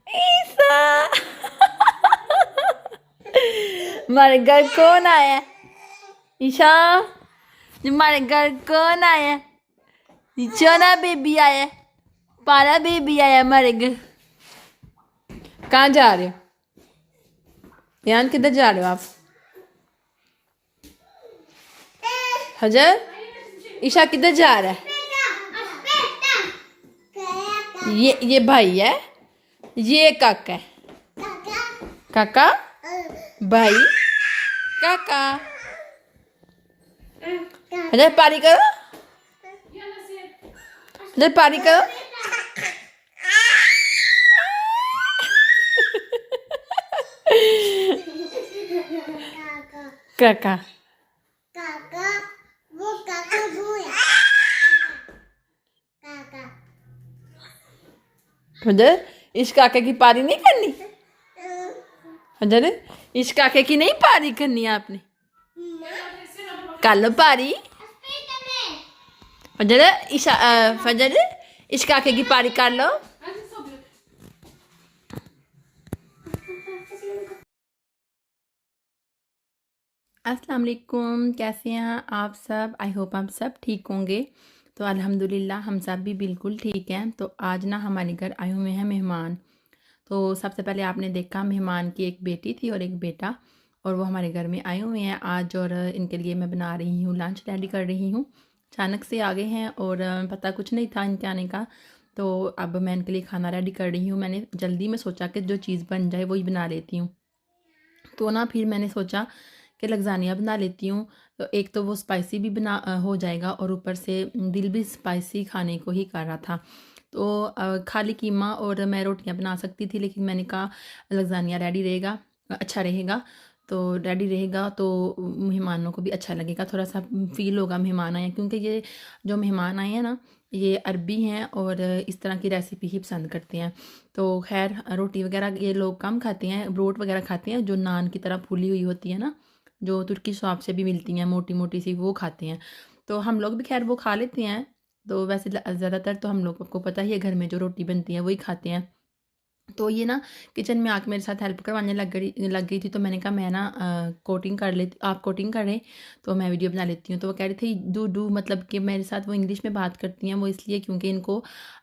ईसा हमारे घर कौन आया है? ईशा हमारे घर कौन आया है? चना बेबी आया है, पारा बेबी आया हमारे घर। कहाँ जा रहे हो यान, किधर जा रहे हो आप? हजर ईशा किधर जा रहा है? ये भाई है, ये काका है। काका भाई काका। हजर पारी करो, हजर पारी करो। काका काका वो है काका। हजर इस काके की पारी नहीं करनी? हजर इस काके की नहीं पारी करनी है आपने? कर लो पारी। फजर ईशा फजर इस काके की पारी कर लो। अस्सलाम वालेकुम, कैसे हैं आप सब? आई होप आप सब ठीक होंगे। तो अल्हम्दुलिल्लाह हम सब भी बिल्कुल ठीक हैं। तो आज ना हमारे घर आए हुए हैं मेहमान। तो सबसे पहले आपने देखा मेहमान की एक बेटी थी और एक बेटा, और वो हमारे घर में आए हुए हैं आज। और इनके लिए मैं बना रही हूँ लंच, रेडी कर रही हूँ। अचानक से आ गए हैं और पता कुछ नहीं था इनके आने का। तो अब मैं इनके लिए खाना रेडी कर रही हूँ। मैंने जल्दी में सोचा कि जो चीज़ बन जाए वही बना लेती हूँ। तो ना फिर मैंने सोचा कि लग्ज़ानिया बना लेती हूँ। तो एक तो वो स्पाइसी भी बना हो जाएगा और ऊपर से दिल भी स्पाइसी खाने को ही कर रहा था। तो खाली कीमा और मैं रोटियां बना सकती थी, लेकिन मैंने कहा लग्ज़ानिया रेडी रहेगा, अच्छा रहेगा। तो रेडी रहेगा तो मेहमानों को भी अच्छा लगेगा, थोड़ा सा फील होगा मेहमान आए हैं। क्योंकि ये जो मेहमान आए हैं ना, ये अरबी हैं और इस तरह की रेसिपी ही पसंद करते हैं। तो खैर रोटी वगैरह ये लोग कम खाते हैं, ब्रोट वगैरह खाते हैं जो नान की तरह फूली हुई होती है ना, जो तुर्की शॉप से भी मिलती हैं मोटी मोटी सी, वो खाते हैं। तो हम लोग भी खैर वो खा लेते हैं। तो वैसे ज़्यादातर तो हम लोगों को पता ही है घर में जो रोटी बनती है वही खाते हैं। तो ये ना किचन में आके मेरे साथ हेल्प करवाने लग गई थी। तो मैंने कहा मैं ना कोटिंग कर लेती, आप कोटिंग कर रहे तो मैं वीडियो बना लेती हूँ। तो वो कह रही थी डू मतलब कि मेरे साथ वो इंग्लिश में बात करती हैं, वो इसलिए क्योंकि इनको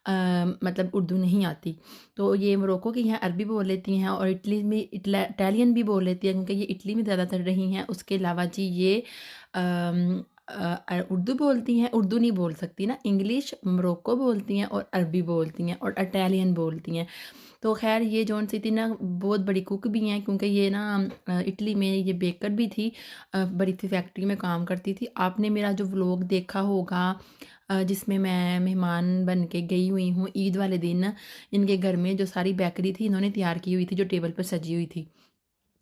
मतलब उर्दू नहीं आती। तो ये मोरक्को की हैं, अरबी बोल लेती हैं और इटली में इटालियन भी बोल लेती हैं, क्योंकि ये इटली में ज़्यादातर रही हैं। उसके अलावा जी ये उर्दू बोलती हैं, उर्दू नहीं बोल सकती ना, इंग्लिश मोरक्को बोलती हैं और अरबी बोलती हैं और इटालियन बोलती हैं। तो खैर ये जौन सी थी ना बहुत बड़ी कुक भी हैं, क्योंकि ये ना इटली में ये बेकर भी थी, बड़ी सी फैक्ट्री में काम करती थी। आपने मेरा जो व्लॉग देखा होगा जिसमें मैं मेहमान बन के गई हुई हूँ ईद वाले दिन, इनके घर में जो सारी बेकरी थी इन्होंने तैयार की हुई थी, जो टेबल पर सजी हुई थी।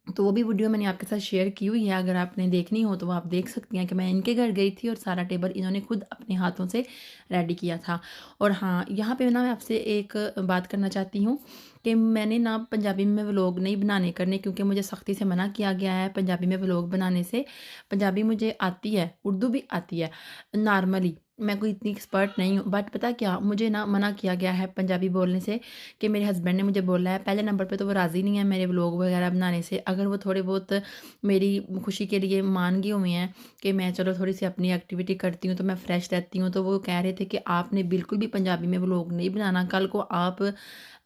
तो वो भी वीडियो मैंने आपके साथ शेयर की हुई है, अगर आपने देखनी हो तो वो आप देख सकती हैं कि मैं इनके घर गई थी और सारा टेबल इन्होंने खुद अपने हाथों से रेडी किया था। और हाँ, यहाँ पे ना मैं आपसे एक बात करना चाहती हूँ कि मैंने ना पंजाबी में व्लॉग नहीं बनाने करने, क्योंकि मुझे सख्ती से मना किया गया है पंजाबी में व्लॉग बनाने से। पंजाबी मुझे आती है, उर्दू भी आती है नॉर्मली, मैं कोई इतनी एक्सपर्ट नहीं हूँ। बट पता क्या, मुझे ना मना किया गया है पंजाबी बोलने से, कि मेरे हस्बैंड ने मुझे बोला है पहले नंबर पे तो वो राज़ी नहीं है मेरे व्लॉग वगैरह बनाने से। अगर वो थोड़े बहुत मेरी खुशी के लिए मान गए हुए हैं कि मैं चलो थोड़ी सी अपनी एक्टिविटी करती हूँ तो मैं फ़्रेश रहती हूँ, तो वो कह रहे थे कि आपने बिल्कुल भी पंजाबी में व्लॉग नहीं बनाना। कल को आप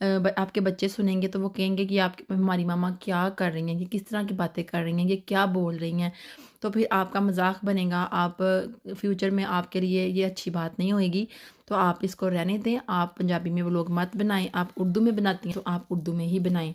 आपके बच्चे सुनेंगे तो वो कहेंगे कि आप हमारी मामा क्या कर रही हैं, ये किस तरह की बातें कर रही हैं, ये क्या बोल रही हैं। तो फिर आपका मजाक बनेगा, आप फ्यूचर में आपके लिए ये अच्छी बात नहीं होएगी। तो आप इसको रहने दें, आप पंजाबी में व्लॉग मत बनाएं। आप उर्दू में बनाती हैं तो आप उर्दू में ही बनाएं।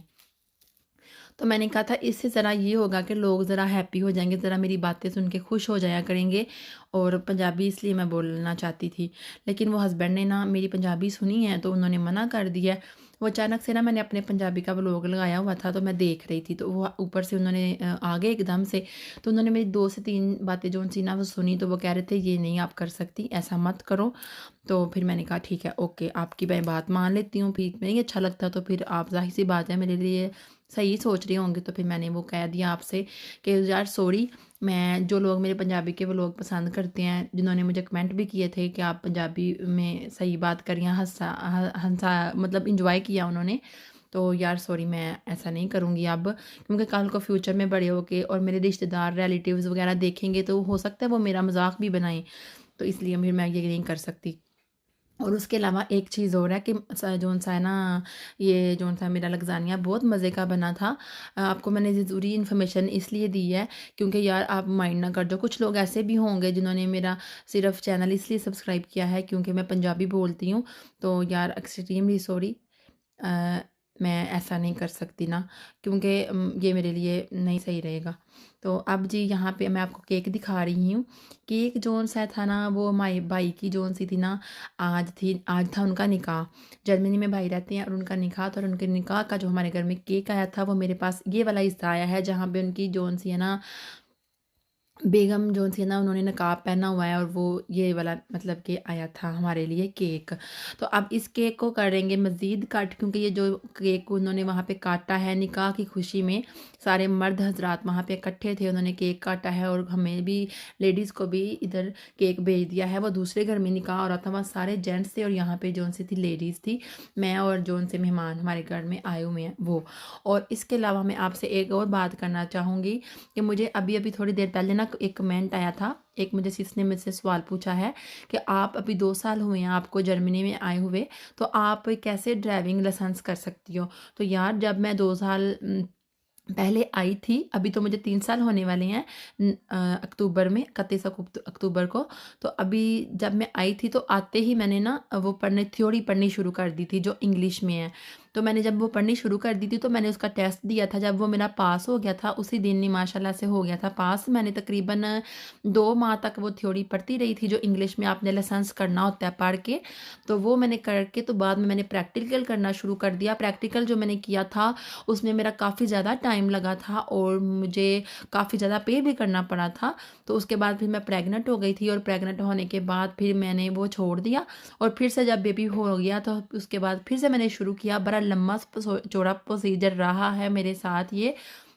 तो मैंने कहा था इससे ज़रा ये होगा कि लोग ज़रा हैप्पी हो जाएंगे, ज़रा मेरी बातें सुन के खुश हो जाया करेंगे। और पंजाबी इसलिए मैं बोलना चाहती थी, लेकिन वो हस्बैंड ने ना मेरी पंजाबी सुनी है तो उन्होंने मना कर दिया। वो अचानक से ना मैंने अपने पंजाबी का व्लॉग लगाया हुआ था तो मैं देख रही थी, तो वो ऊपर से उन्होंने आ गए एकदम से। तो उन्होंने मेरी 2 से 3 बातें जो सी ना वो सुनी, तो वो कह रहे थे ये नहीं आप कर सकती, ऐसा मत करो। तो फिर मैंने कहा ठीक है ओके, आपकी मैं बात मान लेती हूँ। फिर नहीं अच्छा लगता तो फिर आप ज़ाहिर सी बात है मेरे लिए सही सोच रही होंगी। तो फिर मैंने वो कह दिया आपसे कि यार सॉरी, मैं जो लोग मेरे पंजाबी के वो लोग पसंद करते हैं, जिन्होंने मुझे कमेंट भी किए थे कि आप पंजाबी में सही बात करिए, हंसा हंसा मतलब इंजॉय किया उन्होंने। तो यार सॉरी, मैं ऐसा नहीं करूँगी अब, क्योंकि कल को फ्यूचर में बड़े होके और मेरे रिश्तेदार रिलेटिव्स वगैरह देखेंगे तो हो सकता है वो मेरा मजाक भी बनाएं, तो इसलिए फिर मैं ये नहीं कर सकती। और उसके अलावा एक चीज़ और है कि जौन सा है ना, ये जौन सा मेरा लग्ज़ानिया बहुत मज़े का बना था। आपको मैंने ज़रूरी इन्फॉर्मेशन इसलिए दी है क्योंकि यार आप माइंड ना कर दो, कुछ लोग ऐसे भी होंगे जिन्होंने मेरा सिर्फ चैनल इसलिए सब्सक्राइब किया है क्योंकि मैं पंजाबी बोलती हूँ। तो यार एक्सट्रीमली सॉरी, अ, मैं ऐसा नहीं कर सकती ना, क्योंकि ये मेरे लिए नहीं सही रहेगा। तो अब जी यहाँ पे मैं आपको केक दिखा रही हूँ। केक जौन-सा था ना, वो हमारे भाई की जौन-सी थी ना, आज था उनका निकाह। जर्मनी में भाई रहते हैं और उनका निकाह था, और उनके निकाह का जो हमारे घर में केक आया था वो मेरे पास ये वाला हिस्सा आया है, जहाँ पे उनकी जौन-सी है ना बेगम जो थी ना, उन्होंने नकाब पहना हुआ है, और वो ये वाला मतलब कि आया था हमारे लिए केक। तो अब इस केक को करेंगे मज़ीद कट, क्योंकि ये जो केक उन्होंने वहाँ पे काटा है निकाह की खुशी में, सारे मर्द हजरात वहाँ पे इकट्ठे थे, उन्होंने केक काटा है, और हमें भी लेडीज़ को भी इधर केक भेज दिया है। वो दूसरे घर में निकाह हो रहा था, वहाँ सारे जेंट्स थे और यहाँ पे जौन सी थी लेडीज़ थी, मैं और जौन से मेहमान हमारे घर में आए हुए हैं वो। और इसके अलावा मैं आपसे एक और बात करना चाहूँगी कि मुझे अभी अभी थोड़ी देर पहले ना एक कमेंट आया था, एक मुझे किसी ने मुझसे सवाल पूछा है कि आप अभी 2 साल हुए हैं आपको जर्मनी में आए हुए, तो आप कैसे ड्राइविंग लाइसेंस कर सकती हो। तो यार जब मैं 2 साल पहले आई थी, अभी तो मुझे 3 साल होने वाले हैं अक्टूबर में, 31 अक्टूबर को। तो अभी जब मैं आई थी तो आते ही मैंने ना वो थ्योरी पढ़नी शुरू कर दी थी जो इंग्लिश में है। तो मैंने जब वो पढ़नी शुरू कर दी थी तो मैंने उसका टेस्ट दिया था, जब वो मेरा पास हो गया था उसी दिन ही माशाल्लाह से हो गया था पास। मैंने तकरीबन 2 माह तक वो थ्योरी पढ़ती रही थी जो इंग्लिश में आपने लाइसेंस करना होता है पढ़ के। तो वो मैंने करके तो बाद में मैंने प्रैक्टिकल करना शुरू कर दिया। प्रैक्टिकल जो मैंने किया था उसमें मेरा काफ़ी ज़्यादा टाइम लगा था और मुझे काफ़ी ज़्यादा पे भी करना पड़ा था। तो उसके बाद फिर मैं प्रेग्नेंट हो गई थी, और प्रेग्नेंट होने के बाद फिर मैंने वो छोड़ दिया, और फिर से जब बेबी हो गया तो उसके बाद फिर से मैंने शुरू किया। बड़ा लंबा चौड़ा प्रोसीजर रहा है मेरे साथ ये,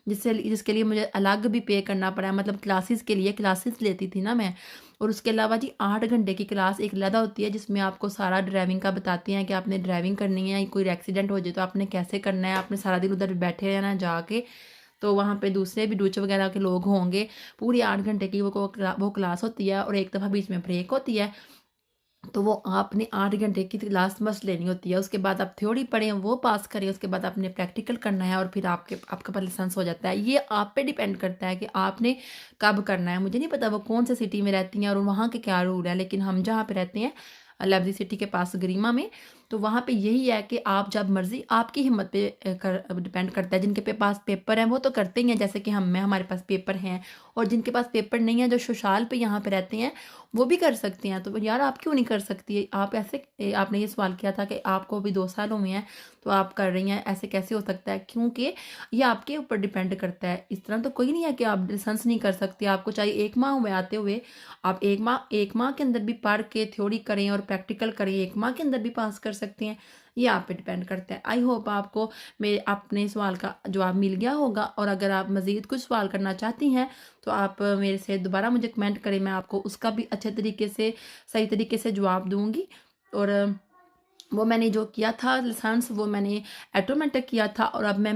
जिसके लिए मुझे अलग भी पे करना पड़ा है, मतलब क्लासेस के लिए क्लासेस लेती थी ना मैं। और उसके अलावा जी 8 घंटे की क्लास एक अलग होती है जिसमें आपको सारा ड्राइविंग का बताते हैं कि आपने ड्राइविंग करनी है, कोई एक्सीडेंट हो जाए तो आपने कैसे करना है, आपने सारा दिन उधर बैठे रहना जाके। तो वहाँ पे दूसरे भी डूच वगैरह के लोग होंगे। पूरी 8 घंटे की वो क्लास होती है, और एक दफ़ा बीच में ब्रेक होती है। तो वो आपने 8 घंटे की क्लास मस्ट लेनी होती है। उसके बाद आप थ्योरी पढ़ें, वो पास करें, उसके बाद आपने प्रैक्टिकल करना है, और फिर आपका पास लाइसेंस हो जाता है। ये आप पे डिपेंड करता है कि आपने कब करना है। मुझे नहीं पता वो कौन से सिटी में रहती हैं और वहाँ के क्या रूल है, लेकिन हम जहाँ पे रहते हैं लवली सिटी के पास गरीमा में, तो वहाँ पे यही है कि आप जब मर्ज़ी, आपकी हिम्मत पे डिपेंड करता है। जिनके पास पेपर हैं वो तो करते ही हैं, जैसे कि हमारे पास पेपर हैं, और जिनके पास पेपर नहीं है, जो सोशाल पे यहाँ पे रहते हैं, वो भी कर सकते हैं। तो यार आप क्यों नहीं कर सकती? आप ऐसे आपने ये सवाल किया था कि आपको अभी 2 साल हुए हैं तो आप कर रही हैं, ऐसे कैसे हो सकता है? क्योंकि ये आपके ऊपर डिपेंड करता है। इस तरह तो कोई नहीं है कि आप लाइसेंस नहीं कर सकते। आपको चाहिए 1 माह हुए आते हुए, आप 1 माह के अंदर भी पढ़ के थ्योरी करें और प्रैक्टिकल करें, 1 माह के अंदर भी पास कर सकते हैं। ये आप पे डिपेंड करता है। आई होप आपको मेरे अपने सवाल का जवाब मिल गया होगा, और अगर आप मज़ीद कुछ सवाल करना चाहती हैं तो आप मेरे से दोबारा मुझे कमेंट करें, मैं आपको उसका भी अच्छे तरीके से, सही तरीके से जवाब दूँगी। और वो मैंने जो किया था लाइसेंस, वो मैंने ऑटोमेटिक किया था, और अब मैं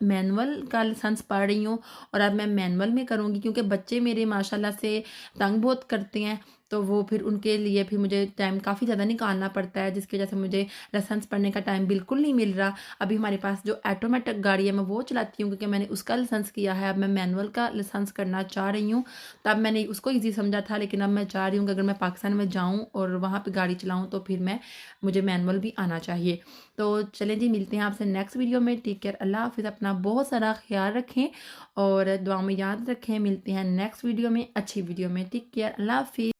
मैनुअल का लाइसेंस पढ़ रही हूँ, और अब मैं मैनुअल में करूँगी क्योंकि बच्चे मेरे माशाल्लाह से तंग बहुत करते हैं। तो वो फिर उनके लिए फिर मुझे टाइम काफ़ी ज़्यादा निकालना पड़ता है, जिसकी वजह से मुझे लाइसेंस पढ़ने का टाइम बिल्कुल नहीं मिल रहा। अभी हमारे पास जो ऑटोमेटिक गाड़ी है मैं वो चलाती हूँ क्योंकि मैंने उसका लाइसेंस किया है। अब मैं मैनुअल का लाइसेंस करना चाह रही हूँ। तब मैंने उसको ईजी समझा था, लेकिन अब मैं चाह रही हूँ कि अगर मैं पाकिस्तान में जाऊँ और वहाँ पर गाड़ी चलाऊँ तो फिर मुझे मैनुअल भी आना चाहिए। तो चलें जी, मिलते हैं आपसे नेक्स्ट वीडियो में। टेक केयर, अल्लाह हाफ़िज़। अपना बहुत सारा ख्याल रखें और दुआ में याद रखें। मिलते हैं नेक्स्ट वीडियो में, अच्छी वीडियो में। टेक केयर, अल्लाह हाफ़िज़।